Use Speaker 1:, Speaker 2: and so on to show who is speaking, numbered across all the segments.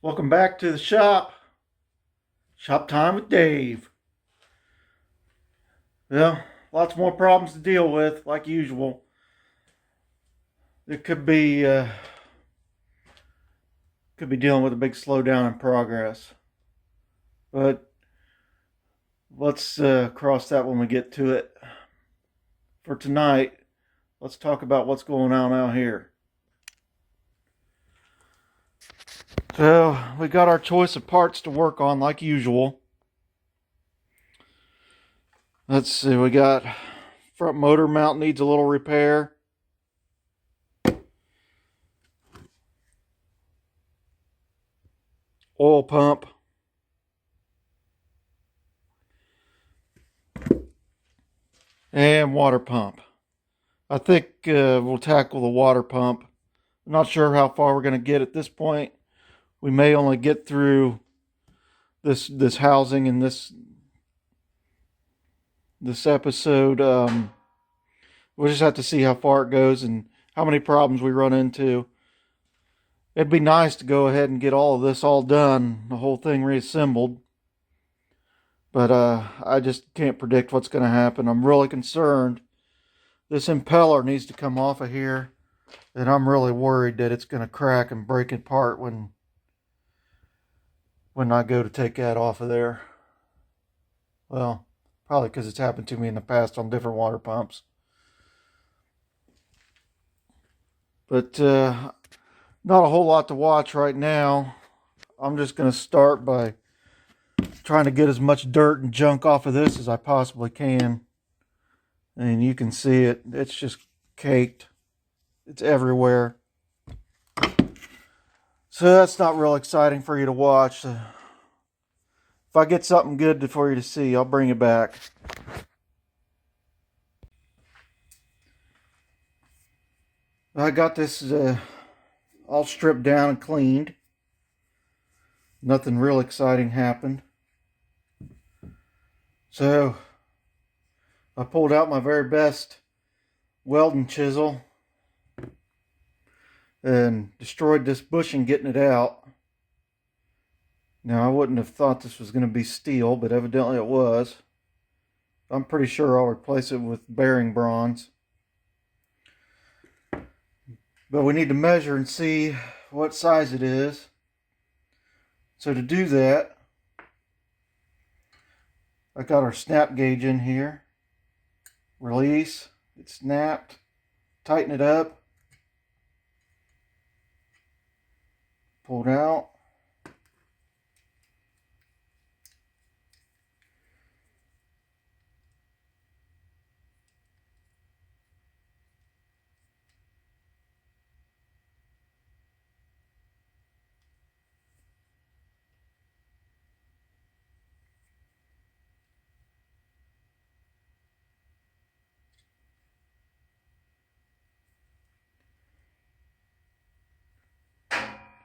Speaker 1: Welcome back to the shop. Shop time with Dave. Well, lots more problems to deal with, like usual. It could be dealing with a big slowdown in progress, but let's cross that when we get to it. For tonight, let's talk about what's going on out here. So we got our choice of parts to work on, like usual. Let's see, we got front motor mount needs a little repair. Oil pump. And water pump. I think we'll tackle the water pump. I'm not sure how far we're going to get at this point. We may only get through this housing and this episode. We'll just have to see how far it goes and how many problems we run into. It'd be nice to go ahead and get all of this all done, the whole thing reassembled. But I just can't predict what's going to happen. I'm really concerned. This impeller needs to come off of here. And I'm really worried that it's going to crack and break apart when I go to take that off of there. Well, probably because it's happened to me in the past on different water pumps. But not a whole lot to watch right now. I'm just going to start by trying to get as much dirt and junk off of this as I possibly can. And you can see it. It's just caked. It's everywhere. So that's not real exciting for you to watch. If I get something good for you to see, I'll bring it back. I got this all stripped down and cleaned. Nothing real exciting happened. So I pulled out my very best welding chisel and destroyed this bushing getting it out. Now, I wouldn't have thought this was going to be steel, but evidently it was. I'm pretty sure I'll replace it with bearing bronze. But we need to measure and see what size it is. So to do that, I got our snap gauge in here. Release. It snapped. Tighten it up. Pulled out.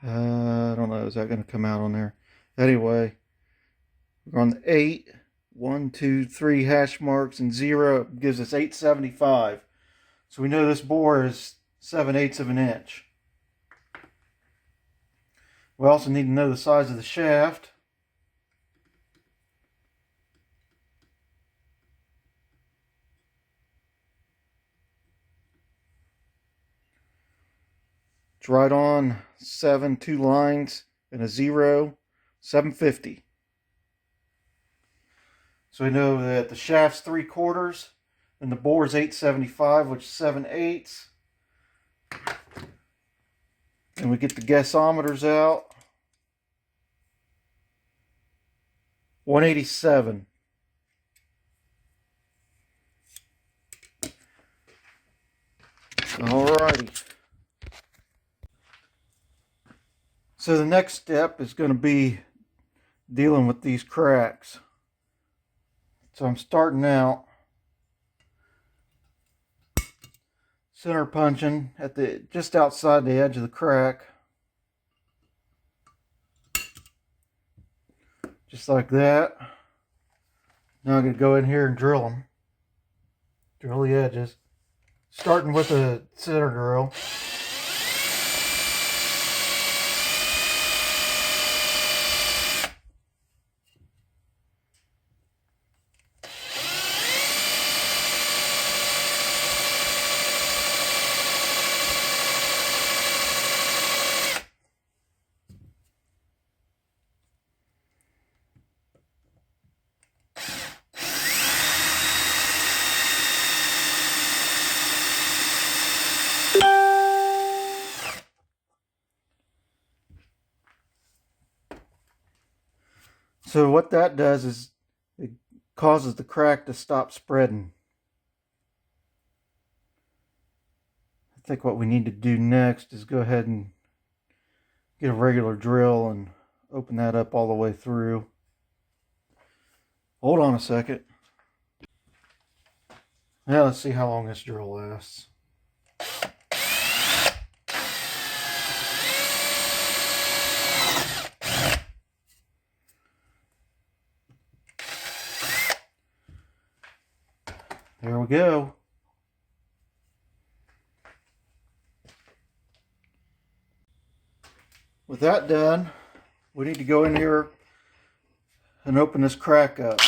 Speaker 1: I don't know. Is that going to come out on there? Anyway, we're on the 8. 1, 2, 3 hash marks and 0 gives us 875. So we know this bore is 7/8 of an inch. We also need to know the size of the shaft. It's right on 7, 2 lines and a 0, 750. So we know that the shaft's 3/4 and the bore is 875, which is 7/8. And we get the gasometers out. 187. Alrighty. So the next step is going to be dealing with these cracks. So I'm starting out center punching at just outside the edge of the crack. Just like that. Now I'm going to go in here and drill them. Drill the edges. Starting with a center drill. So what that does is it causes the crack to stop spreading. I think what we need to do next is go ahead and get a regular drill and open that up all the way through. Hold on a second. Now let's see how long this drill lasts. There we go. With that done, we need to go in here and open this crack up.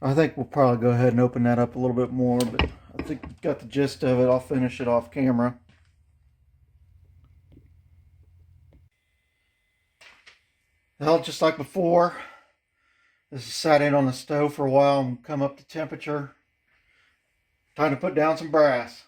Speaker 1: I think we'll probably go ahead and open that up a little bit more, but I think we've got the gist of it. I'll finish it off camera. Well, just like before, this is sat in on the stove for a while and come up to temperature. Time to put down some brass.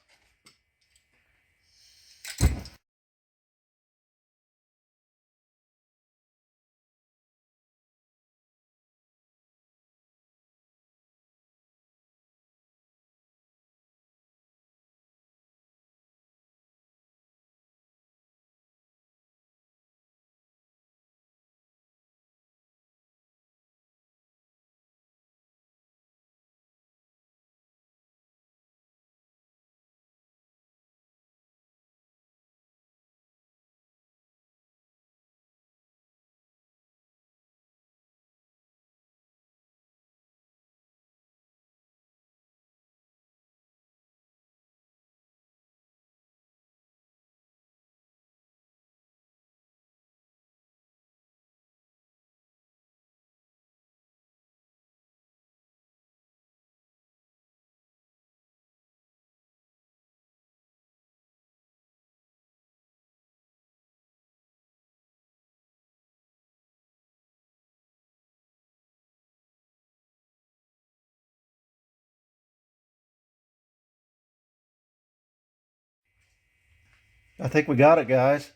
Speaker 1: I think we got it, guys.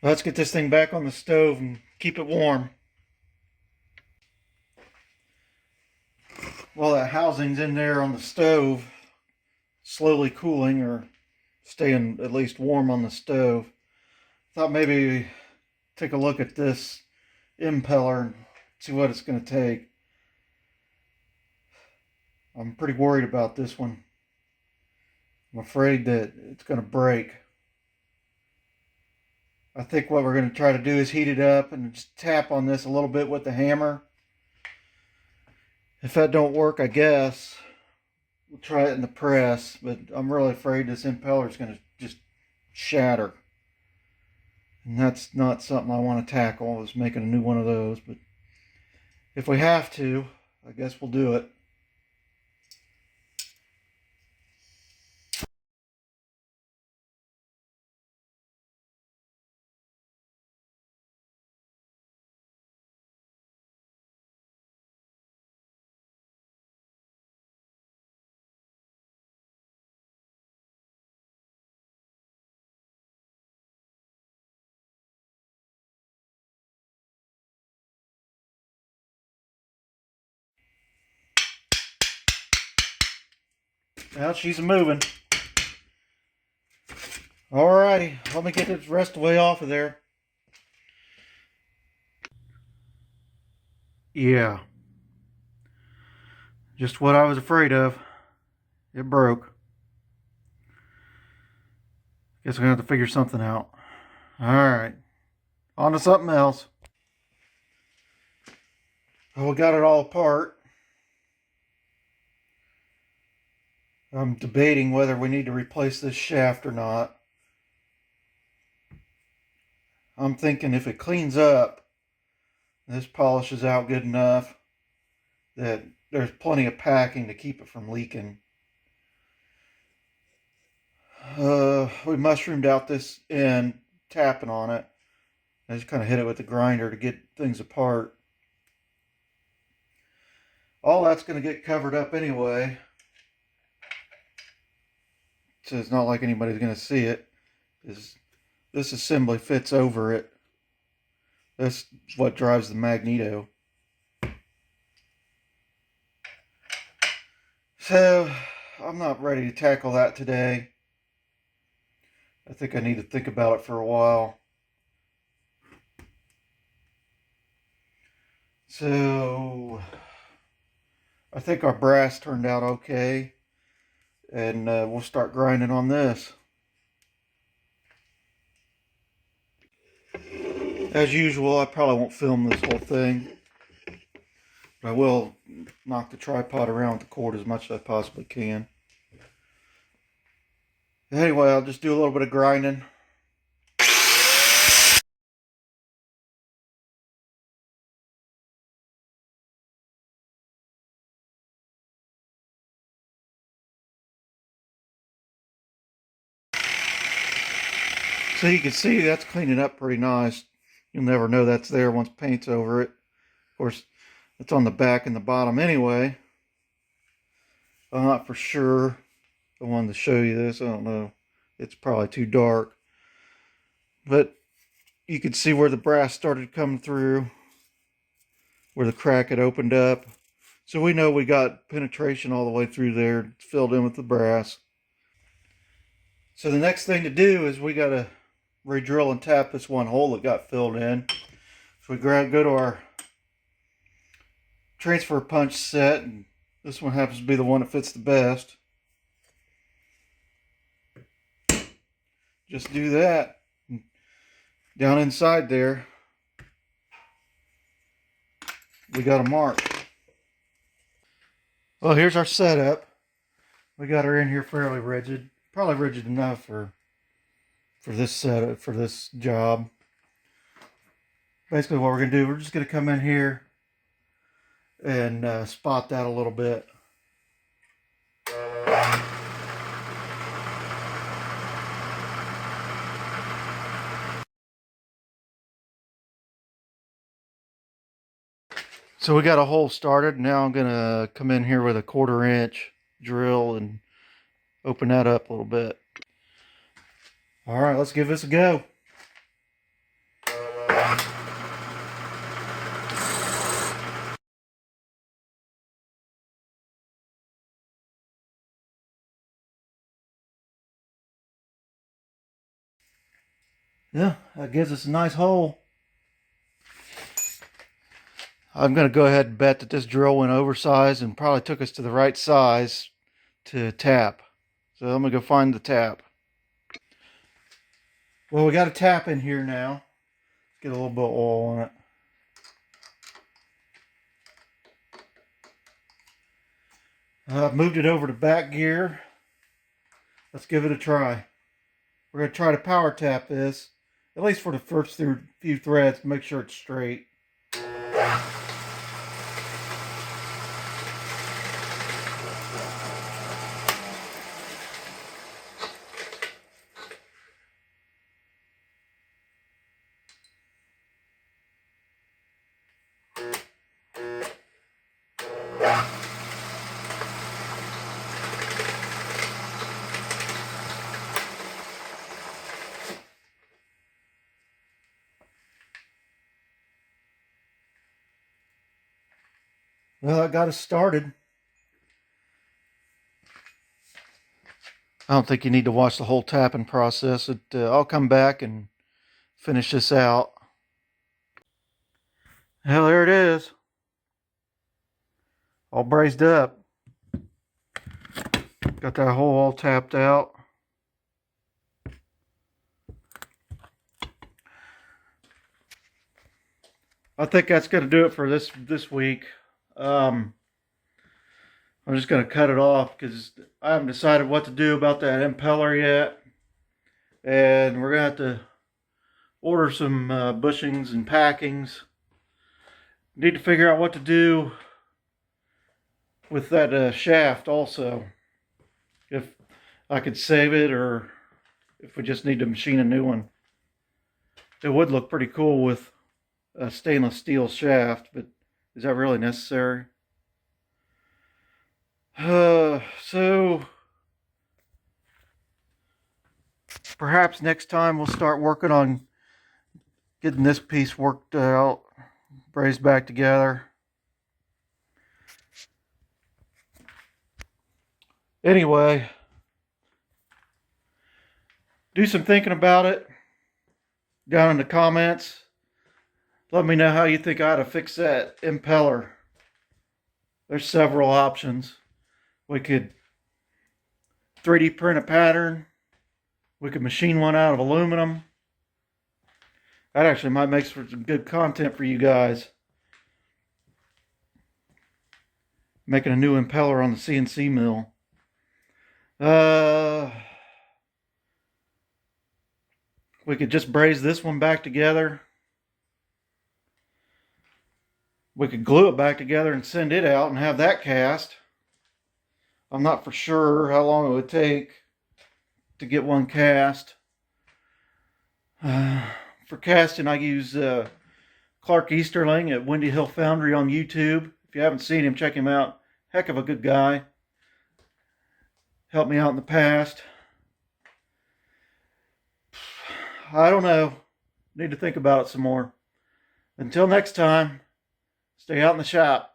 Speaker 1: Let's get this thing back on the stove and keep it warm. While that housing's in there on the stove, slowly cooling or staying at least warm on the stove, thought maybe take a look at this impeller and see what it's going to take. I'm pretty worried about this one. I'm afraid that it's going to break. I think what we're going to try to do is heat it up and just tap on this a little bit with the hammer. If that don't work, I guess we'll try it in the press, but I'm really afraid this impeller is going to just shatter. And that's not something I want to tackle, is making a new one of those. But if we have to, I guess we'll do it. Well, she's moving. Alrighty, let me get this rest away off of there. Yeah. Just what I was afraid of. It broke. Guess we're going to have to figure something out. Alright. On to something else. Well, we got it all apart. I'm debating whether we need to replace this shaft or not. I'm thinking if it cleans up, this polishes out good enough that there's plenty of packing to keep it from leaking. We mushroomed out this end, tapping on it. I just kind of hit it with the grinder to get things apart. All that's going to get covered up anyway, so it's not like anybody's going to see it. This assembly fits over it. That's what drives the magneto. So I'm not ready to tackle that today. I think I need to think about it for a while. So I think our brass turned out okay, and we'll start grinding on this. As usual, I probably won't film this whole thing, but I will knock the tripod around with the cord as much as I possibly can. Anyway, I'll just do a little bit of grinding. So you can see that's cleaning up pretty nice. You'll never know that's there once paint's over it. Of course, it's on the back and the bottom anyway. I'm not for sure. I wanted to show you this. I don't know. It's probably too dark. But you can see where the brass started coming through, where the crack had opened up. So we know we got penetration all the way through there. It's filled in with the brass. So the next thing to do is we got to re-drill and tap this one hole that got filled in. So we go to our transfer punch set, and this one happens to be the one that fits the best. Just do that. Down inside there, we got a mark. Well, here's our setup. We got her in here fairly rigid. Probably rigid enough for this setup, for this job. Basically what we're going to do, we're just going to come in here and spot that a little bit. So we got a hole started. Now I'm going to come in here with a 1/4 inch drill and open that up a little bit. All right, let's give this a go. Yeah, that gives us a nice hole. I'm going to go ahead and bet that this drill went oversized and probably took us to the right size to tap. So I'm going to go find the tap. Well, we got a tap in here now. Let's get a little bit of oil on it. I've moved it over to back gear. Let's give it a try. We're going to try to power tap this, at least for the first few threads, to make sure it's straight. Well, I got us started. I don't think you need to watch the whole tapping process. I'll come back and finish this out. Hell, there it is. All brazed up. Got that hole all tapped out. I think that's going to do it for this week. I'm just going to cut it off because I haven't decided what to do about that impeller yet. And we're going to have to order some bushings and packings. Need to figure out what to do with that shaft also. If I could save it or if we just need to machine a new one. It would look pretty cool with a stainless steel shaft, but is that really necessary? So perhaps next time we'll start working on getting this piece worked out, brazed back together. Anyway, do some thinking about it down in the comments. Let me know how you think I ought to fix that impeller. There's several options. We could 3D print a pattern. We could machine one out of aluminum. That actually might make for some good content for you guys. Making a new impeller on the CNC mill. We could just braze this one back together. We could glue it back together and send it out and have that cast. I'm not for sure how long it would take to get one cast. For casting, I use Clark Easterling at Windy Hill Foundry on YouTube. If you haven't seen him, check him out. Heck of a good guy. Helped me out in the past. I don't know. Need to think about it some more. Until next time, stay out in the shop.